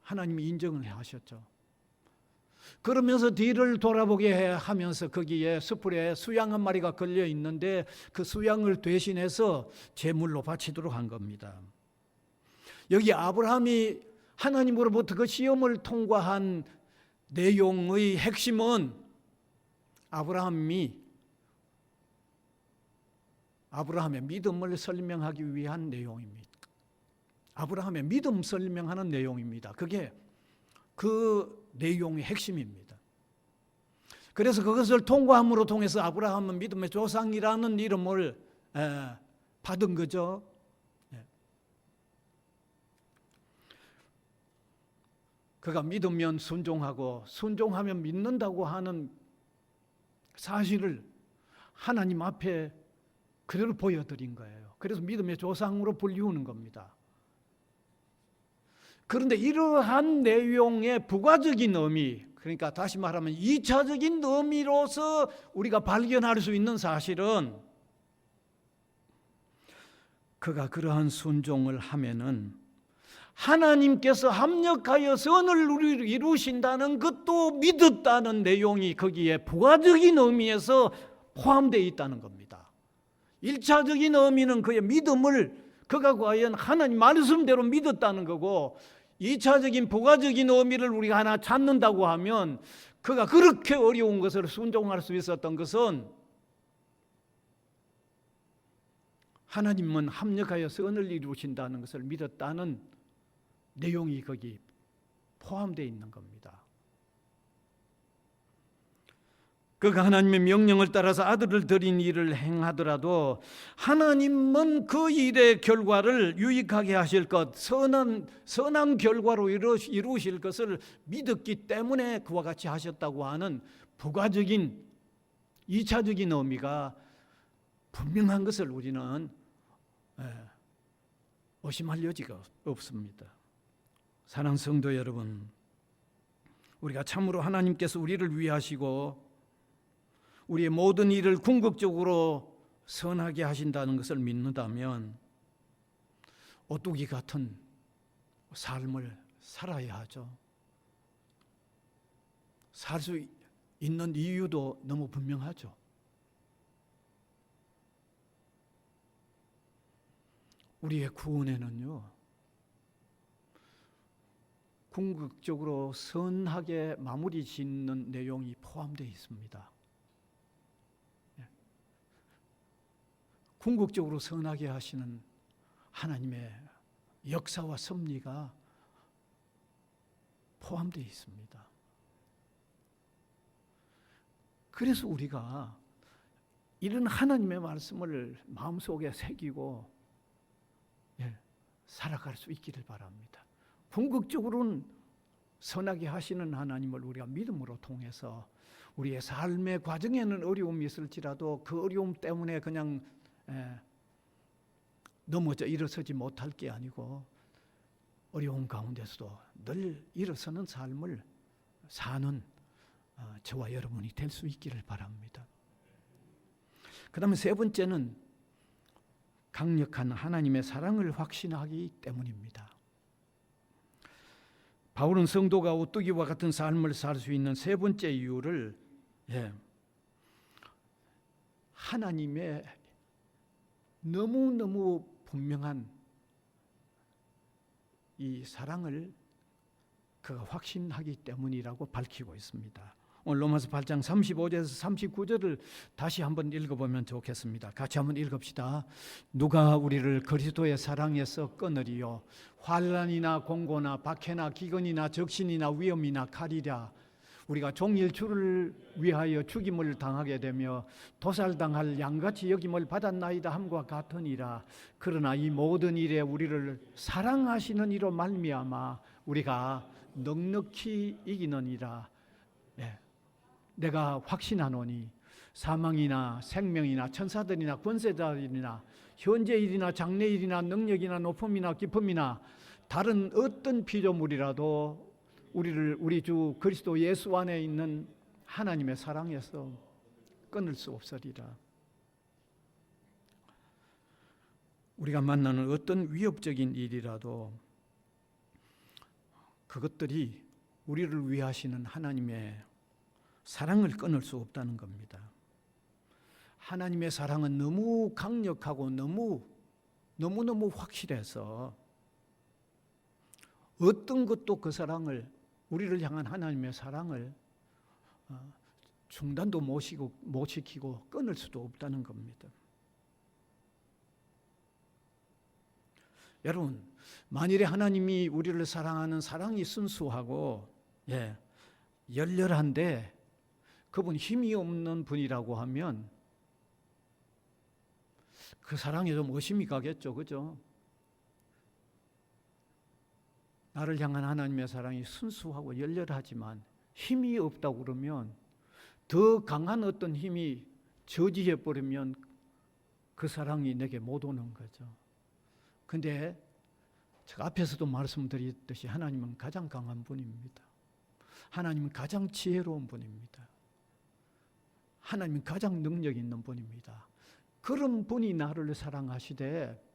하나님이 인정을 하셨죠. 그러면서 뒤를 돌아보게 하면서 거기에 숯불에 수양 한 마리가 걸려 있는데 그 수양을 대신해서 제물로 바치도록 한 겁니다. 여기 아브라함이 하나님으로부터 그 시험을 통과한 내용의 핵심은 아브라함의 믿음을 설명하기 위한 내용입니다. 아브라함의 믿음 설명하는 내용입니다. 그게 그 내용의 핵심입니다. 그래서 그것을 통과함으로 통해서 아브라함은 믿음의 조상이라는 이름을 받은 거죠. 그가 믿으면 순종하고 순종하면 믿는다고 하는 사실을 하나님 앞에 그대로 보여드린 거예요. 그래서 믿음의 조상으로 불리우는 겁니다. 그런데 이러한 내용의 부가적인 의미, 그러니까 다시 말하면 2차적인 의미로서 우리가 발견할 수 있는 사실은 그가 그러한 순종을 하면은 하나님께서 합력하여 선을 이루신다는 것도 믿었다는 내용이 거기에 부가적인 의미에서 포함되어 있다는 겁니다. 1차적인 의미는 그의 믿음을 그가 과연 하나님 말씀대로 믿었다는 거고 2차적인 부가적인 의미를 우리가 하나 찾는다고 하면 그가 그렇게 어려운 것을 순종할 수 있었던 것은 하나님은 합력하여 선을 이루신다는 것을 믿었다는 내용이 거기 포함되어 있는 겁니다. 그가 하나님의 명령을 따라서 아들을 드린 일을 행하더라도 하나님은 그 일의 결과를 유익하게 하실 것, 선한 결과로 이루실 것을 믿었기 때문에 그와 같이 하셨다고 하는 부가적인 2차적인 의미가 분명한 것을 우리는 의심할 여지가 없습니다. 사랑하는 성도 여러분, 우리가 참으로 하나님께서 우리를 위하시고 우리의 모든 일을 궁극적으로 선하게 하신다는 것을 믿는다면 오뚜기 같은 삶을 살아야 하죠. 살 수 있는 이유도 너무 분명하죠. 우리의 구원에는요, 궁극적으로 선하게 마무리 짓는 내용이 포함되어 있습니다. 궁극적으로 선하게 하시는 하나님의 역사와 섭리가 포함되어 있습니다. 그래서 우리가 이런 하나님의 말씀을 마음속에 새기고 살아갈 수 있기를 바랍니다. 궁극적으로는 선하게 하시는 하나님을 우리가 믿음으로 통해서 우리의 삶의 과정에는 어려움이 있을지라도 그 어려움 때문에 그냥 넘어져 일어서지 못할 게 아니고 어려운 가운데서도 늘 일어서는 삶을 사는 저와 여러분이 될 수 있기를 바랍니다. 그 다음에 세 번째는 강력한 하나님의 사랑을 확신하기 때문입니다. 바울은 성도가 오뚜기와 같은 삶을 살 수 있는 세 번째 이유를 하나님의 너무너무 분명한 이 사랑을 그가 확신하기 때문이라고 밝히고 있습니다. 오늘 로마서 8장 35절에서 39절을 다시 한번 읽어보면 좋겠습니다. 같이 한번 읽읍시다. 누가 우리를 그리스도의 사랑에서 끊으리요? 환난이나 공고나 박해나 기근이나 적신이나 위험이나 칼이랴. 우리가 종일 주를 위하여 죽임을 당하게 되며 도살당할 양같이 여김을 받았나이다 함과 같으니라. 그러나 이 모든 일에 우리를 사랑하시는 이로 말미암아 우리가 넉넉히 이기느니라. 내가 확신하노니 사망이나 생명이나 천사들이나 권세자들이나 현재일이나 장래일이나 능력이나 높음이나 깊음이나 다른 어떤 피조물이라도 우리 주 그리스도 예수 안에 있는 하나님의 사랑에서 끊을 수 없으리라. 우리가 만나는 어떤 위협적인 일이라도 그것들이 우리를 위하시는 하나님의 사랑을 끊을 수 없다는 겁니다. 하나님의 사랑은 너무 강력하고 너무너무 확실해서 어떤 것도 그 사랑을, 우리를 향한 하나님의 사랑을 중단도 못 시키고 끊을 수도 없다는 겁니다. 여러분, 만일에 하나님이 우리를 사랑하는 사랑이 순수하고 열렬한데 그분 힘이 없는 분이라고 하면 그 사랑에 좀 의심이 가겠죠, 그죠? 나를 향한 하나님의 사랑이 순수하고 열렬하지만 힘이 없다고 그러면, 더 강한 어떤 힘이 저지해 버리면 그 사랑이 내게 못 오는 거죠. 근데 제가 앞에서도 말씀드렸듯이 하나님은 가장 강한 분입니다. 하나님은 가장 지혜로운 분입니다. 하나님은 가장 능력 있는 분입니다. 그런 분이 나를 사랑하시되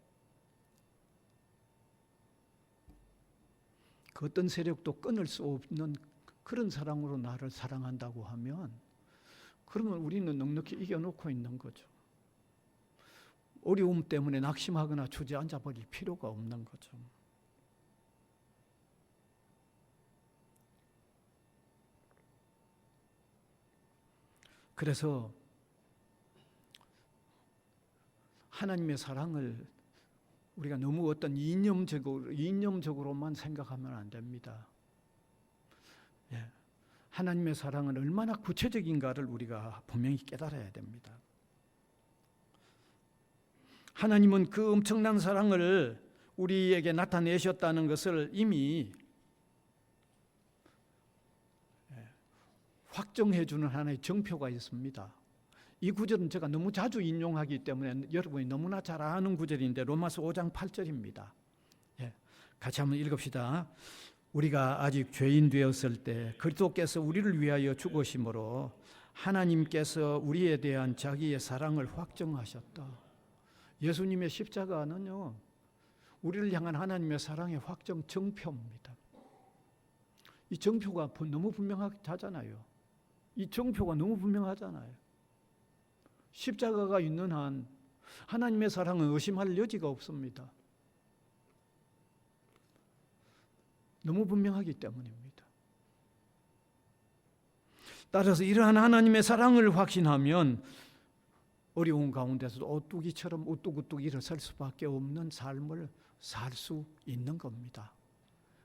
그 어떤 세력도 끊을 수 없는 그런 사랑으로 나를 사랑한다고 하면, 그러면 우리는 넉넉히 이겨놓고 있는 거죠. 어려움 때문에 낙심하거나 주저앉아 버릴 필요가 없는 거죠. 그래서 하나님의 사랑을 우리가 너무 어떤 이념적으로만 생각하면 안 됩니다. 하나님의 사랑은 얼마나 구체적인가를 우리가 분명히 깨달아야 됩니다. 하나님은 그 엄청난 사랑을 우리에게 나타내셨다는 것을 이미 확정해 주는 하나의 정표가 있습니다. 이 구절은 제가 너무 자주 인용하기 때문에 여러분이 너무나 잘 아는 구절인데 로마서 5장 8절입니다. 같이 한번 읽읍시다. 우리가 아직 죄인 되었을 때 그리스도께서 우리를 위하여 죽으심으로 하나님께서 우리에 대한 자기의 사랑을 확정하셨다. 예수님의 십자가는요, 우리를 향한 하나님의 사랑의 확정 정표입니다. 이 정표가 너무 분명하잖아요. 이 정표가 너무 분명하잖아요. 십자가가 있는 한 하나님의 사랑은 의심할 여지가 없습니다. 너무 분명하기 때문입니다. 따라서 이러한 하나님의 사랑을 확신하면 어려운 가운데서도 오뚜기처럼 우뚝우뚝 일어설 수밖에 없는 삶을 살 수 있는 겁니다.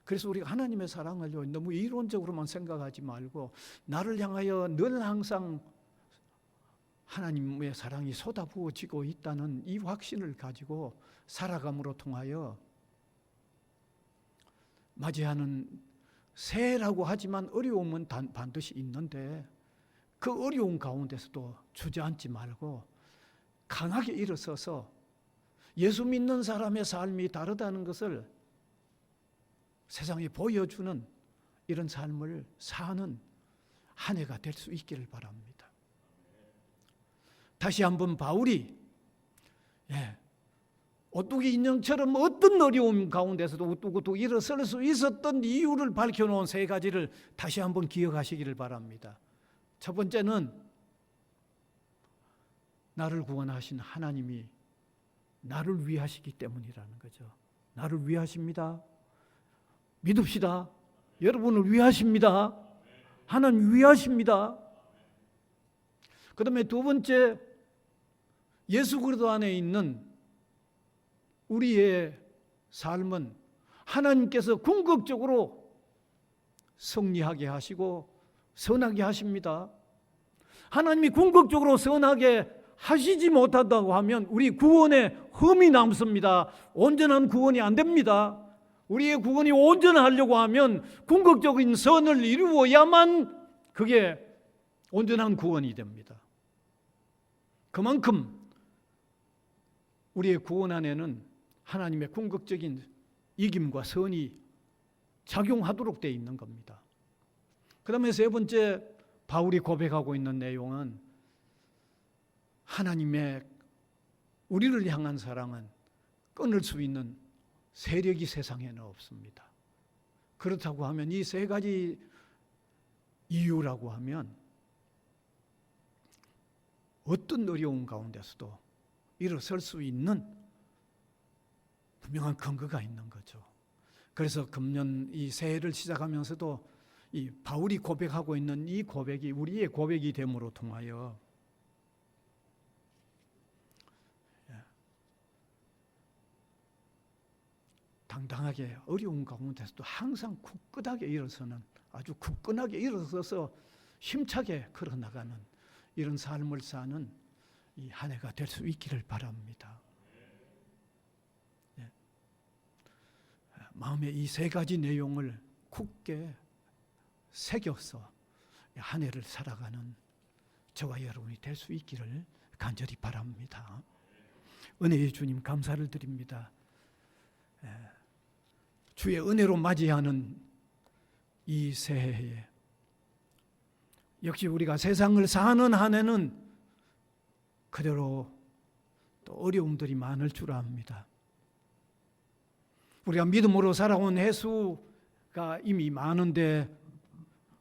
그래서 우리가 하나님의 사랑을 너무 이론적으로만 생각하지 말고 나를 향하여 늘 항상 하나님의 사랑이 쏟아부어지고 있다는 이 확신을 가지고 살아감으로 통하여 맞이하는 새라고 하지만 어려움은 반드시 있는데 그 어려움 가운데서도 주저앉지 말고 강하게 일어서서 예수 믿는 사람의 삶이 다르다는 것을 세상에 보여주는 이런 삶을 사는 한 해가 될 수 있기를 바랍니다. 다시 한번 바울이 오뚜기 인형처럼 어떤 어려움 가운데서도 우뚝우뚝 일어설 수 있었던 이유를 밝혀놓은 세 가지를 다시 한번 기억하시기를 바랍니다. 첫 번째는 나를 구원하신 하나님이 나를 위하시기 때문이라는 거죠. 나를 위하십니다. 믿읍시다. 여러분을 위하십니다. 하나님 위하십니다. 그 다음에 두 번째, 예수 그리스도 안에 있는 우리의 삶은 하나님께서 궁극적으로 승리하게 하시고 선하게 하십니다. 하나님이 궁극적으로 선하게 하시지 못한다고 하면 우리 구원에 흠이 남습니다. 온전한 구원이 안 됩니다. 우리의 구원이 온전하려고 하면 궁극적인 선을 이루어야만 그게 온전한 구원이 됩니다. 그만큼 우리의 구원 안에는 하나님의 궁극적인 이김과 선이 작용하도록 되어 있는 겁니다. 그 다음에 세 번째, 바울이 고백하고 있는 내용은 하나님의 우리를 향한 사랑은 끊을 수 있는 세력이 세상에는 없습니다. 그렇다고 하면 이 세 가지 이유라고 하면 어떤 어려움 가운데서도 일어설 수 있는 분명한 근거가 있는 거죠. 그래서 금년 이 새해를 시작하면서도 이 바울이 고백하고 있는 이 고백이 우리의 고백이 됨으로 통하여 당당하게 어려운 가운데서도 항상 굳건하게 일어서는, 아주 굳건하게 일어서서 힘차게 걸어나가는 이런 삶을 사는 이 한 해가 될 수 있기를 바랍니다. 네. 마음에 이 세 가지 내용을 굳게 새겨서 한 해를 살아가는 저와 여러분이 될 수 있기를 간절히 바랍니다. 은혜의 주님 감사를 드립니다. 주의 은혜로 맞이하는 이 새해에 역시 우리가 세상을 사는 한 해는 그대로 또 어려움들이 많을 줄 압니다. 우리가 믿음으로 살아온 해수가 이미 많은데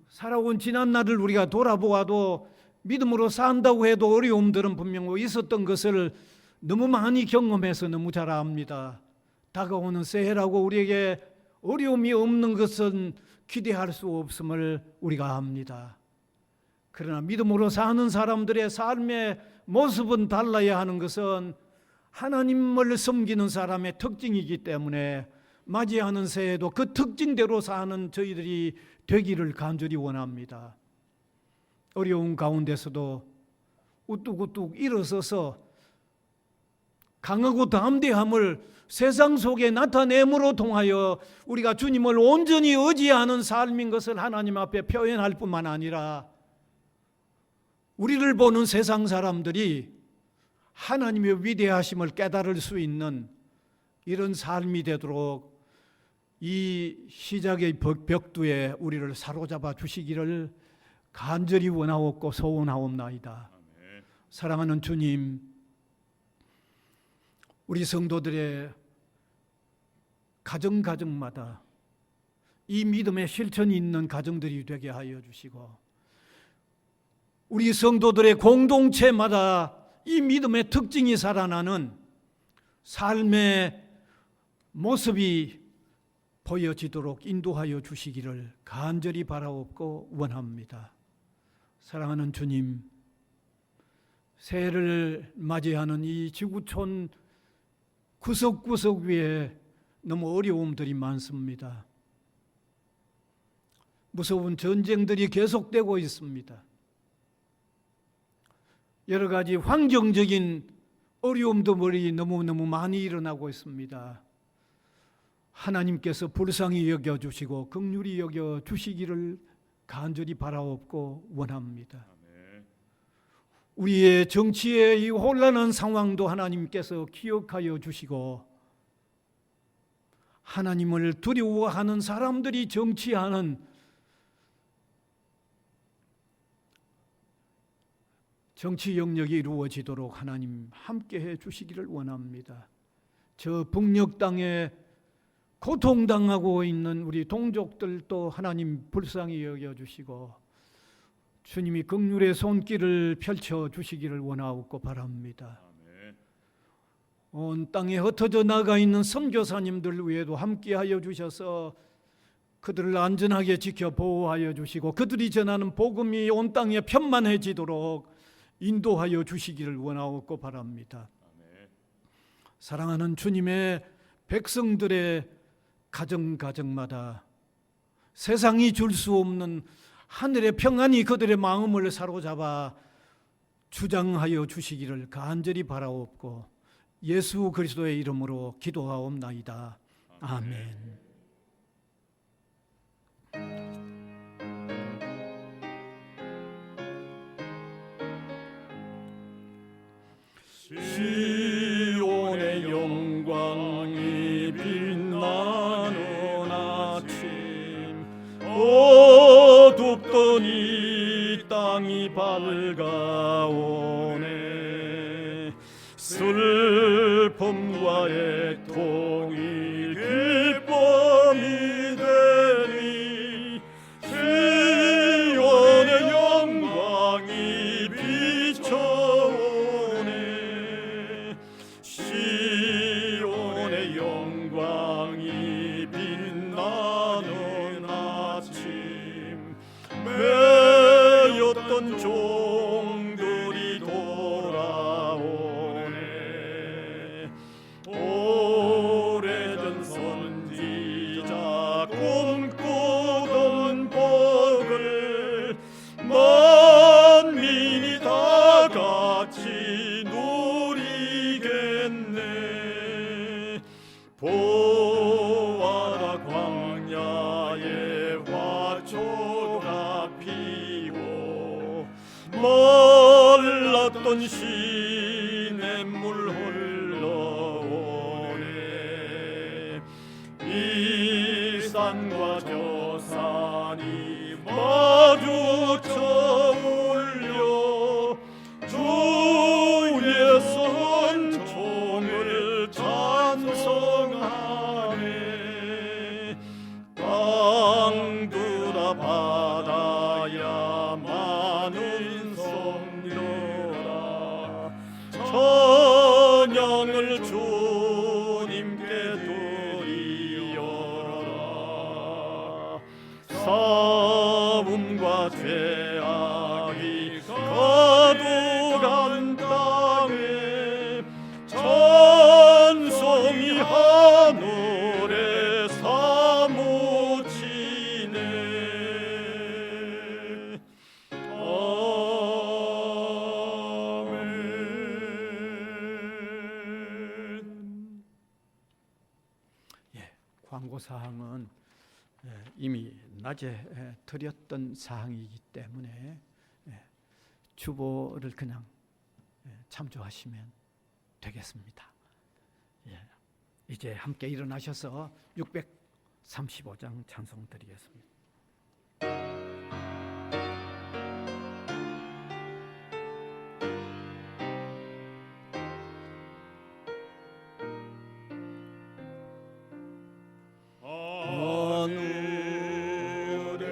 살아온 지난 날을 우리가 돌아보아도 믿음으로 산다고 해도 어려움들은 분명 있었던 것을 너무 많이 경험해서 너무 잘 압니다. 다가오는 새해라고 우리에게 어려움이 없는 것은 기대할 수 없음을 우리가 압니다. 그러나 믿음으로 사는 사람들의 삶의 모습은 달라야 하는 것은 하나님을 섬기는 사람의 특징이기 때문에 맞이하는 새해도 그 특징대로 사는 저희들이 되기를 간절히 원합니다. 어려운 가운데서도 우뚝우뚝 일어서서 강하고 담대함을 세상 속에 나타냄으로 통하여 우리가 주님을 온전히 의지하는 삶인 것을 하나님 앞에 표현할 뿐만 아니라 우리를 보는 세상 사람들이 하나님의 위대하심을 깨달을 수 있는 이런 삶이 되도록 이 시작의 벽두에 우리를 사로잡아 주시기를 간절히 원하옵고 소원하옵나이다. 사랑하는 주님, 우리 성도들의 가정마다 이 믿음의 실천이 있는 가정들이 되게 하여 주시고 우리 성도들의 공동체마다 이 믿음의 특징이 살아나는 삶의 모습이 보여지도록 인도하여 주시기를 간절히 바라옵고 원합니다. 사랑하는 주님, 새해를 맞이하는 이 지구촌 구석구석 위에 너무 어려움들이 많습니다. 무서운 전쟁들이 계속되고 있습니다. 여러 가지 환경적인 어려움들이 너무너무 많이 일어나고 있습니다. 하나님께서 불쌍히 여겨주시고 긍휼히 여겨주시기를 간절히 바라옵고 원합니다. 우리의 정치의 이 혼란한 상황도 하나님께서 기억하여 주시고 하나님을 두려워하는 사람들이 정치하는 정치 영역이 이루어지도록 하나님 함께해 주시기를 원합니다. 저 북녘 땅에 고통당하고 있는 우리 동족들도 하나님 불쌍히 여겨주시고 주님이 긍휼의 손길을 펼쳐 주시기를 원하옵고 바랍니다. 온 땅에 흩어져 나가 있는 선교사님들 외에도 함께하여 주셔서 그들을 안전하게 지켜 보호하여 주시고 그들이 전하는 복음이 온 땅에 편만해지도록 인도하여 주시기를 원하옵고 바랍니다. 사랑하는 주님의 백성들의 가정마다 세상이 줄 수 없는 하늘의 평안이 그들의 마음을 사로잡아 주장하여 주시기를 간절히 바라옵고 예수 그리스도의 이름으로 기도하옵나이다. 아멘. 시온의 영광이 빛나는 아침 어둡던 이 땅이 밝아오네 새 슬픔과 애통이 기쁨이 되니 시온의 영광이 비춰오네. 시온의 영광이 빛나는 아침 매였던 종들이 돌아오네. 오래전 선지자 꿈꾸던 복을 만민이 다 같이 누리겠네. 보아라 광야에 화초가 피고 말랐던 시냇물 흘러오네. 이 산과 저 산이 마주쳐 울려 주의 선총을 찬송하네. 땅두라 바다야 많은 성녀라 찬양을 주님께 드리어라. 싸움과 죄악이 가득한 땅에 찬송이 하늘에 사무치네. 아멘. 광고 사항은 이미 낮에 드렸던 사항이기 때문에 주보를 그냥 참조하시면 되겠습니다. 이제 함께 일어나셔서 635장 찬송 드리겠습니다. 하늘에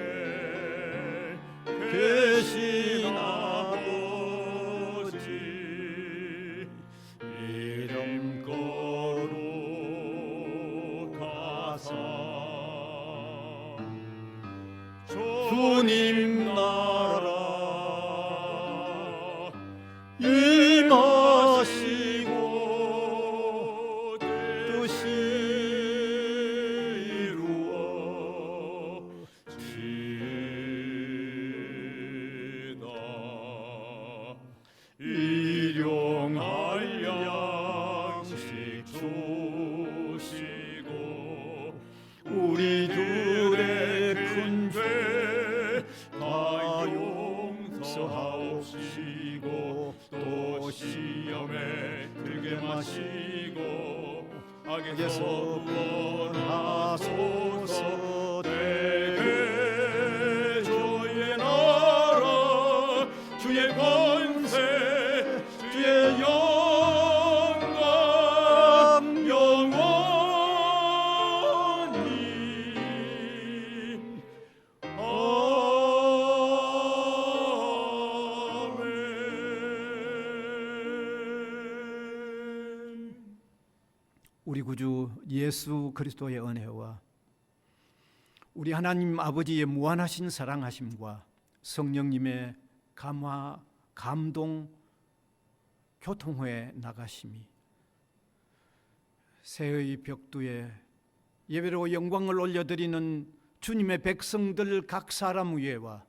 계신 아버지 이름 거룩하사 주님 나라 임하시고 뜻이 일용할 양식 주시고 우리들의 큰 죄 다 용서하옵시고 또 시험에 들게 마시고 악에서 구원하소서. 되게 주의 나라 주의 권세 주의 영광 영원히. 아멘. 우리 구주 예수 그리스도의 은혜와 우리 하나님 아버지의 무한하신 사랑하심과 성령님의 감화, 감동, 교통회에 나가심이 새의 벽두에 예배로 영광을 올려드리는 주님의 백성들 각 사람 위에와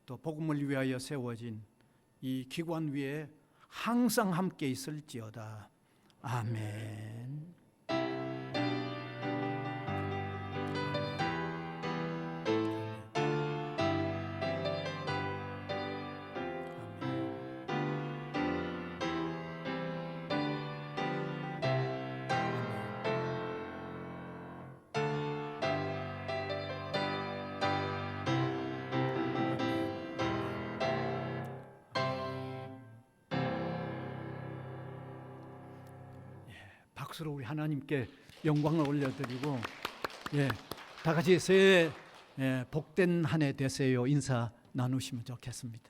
또 복음을 위하여 세워진 이 기관 위에 항상 함께 있을지어다. 아멘. 박수로 우리 하나님께 영광을 올려드리고, 예, 다 같이 새해 복된 한 해 되세요 인사 나누시면 좋겠습니다.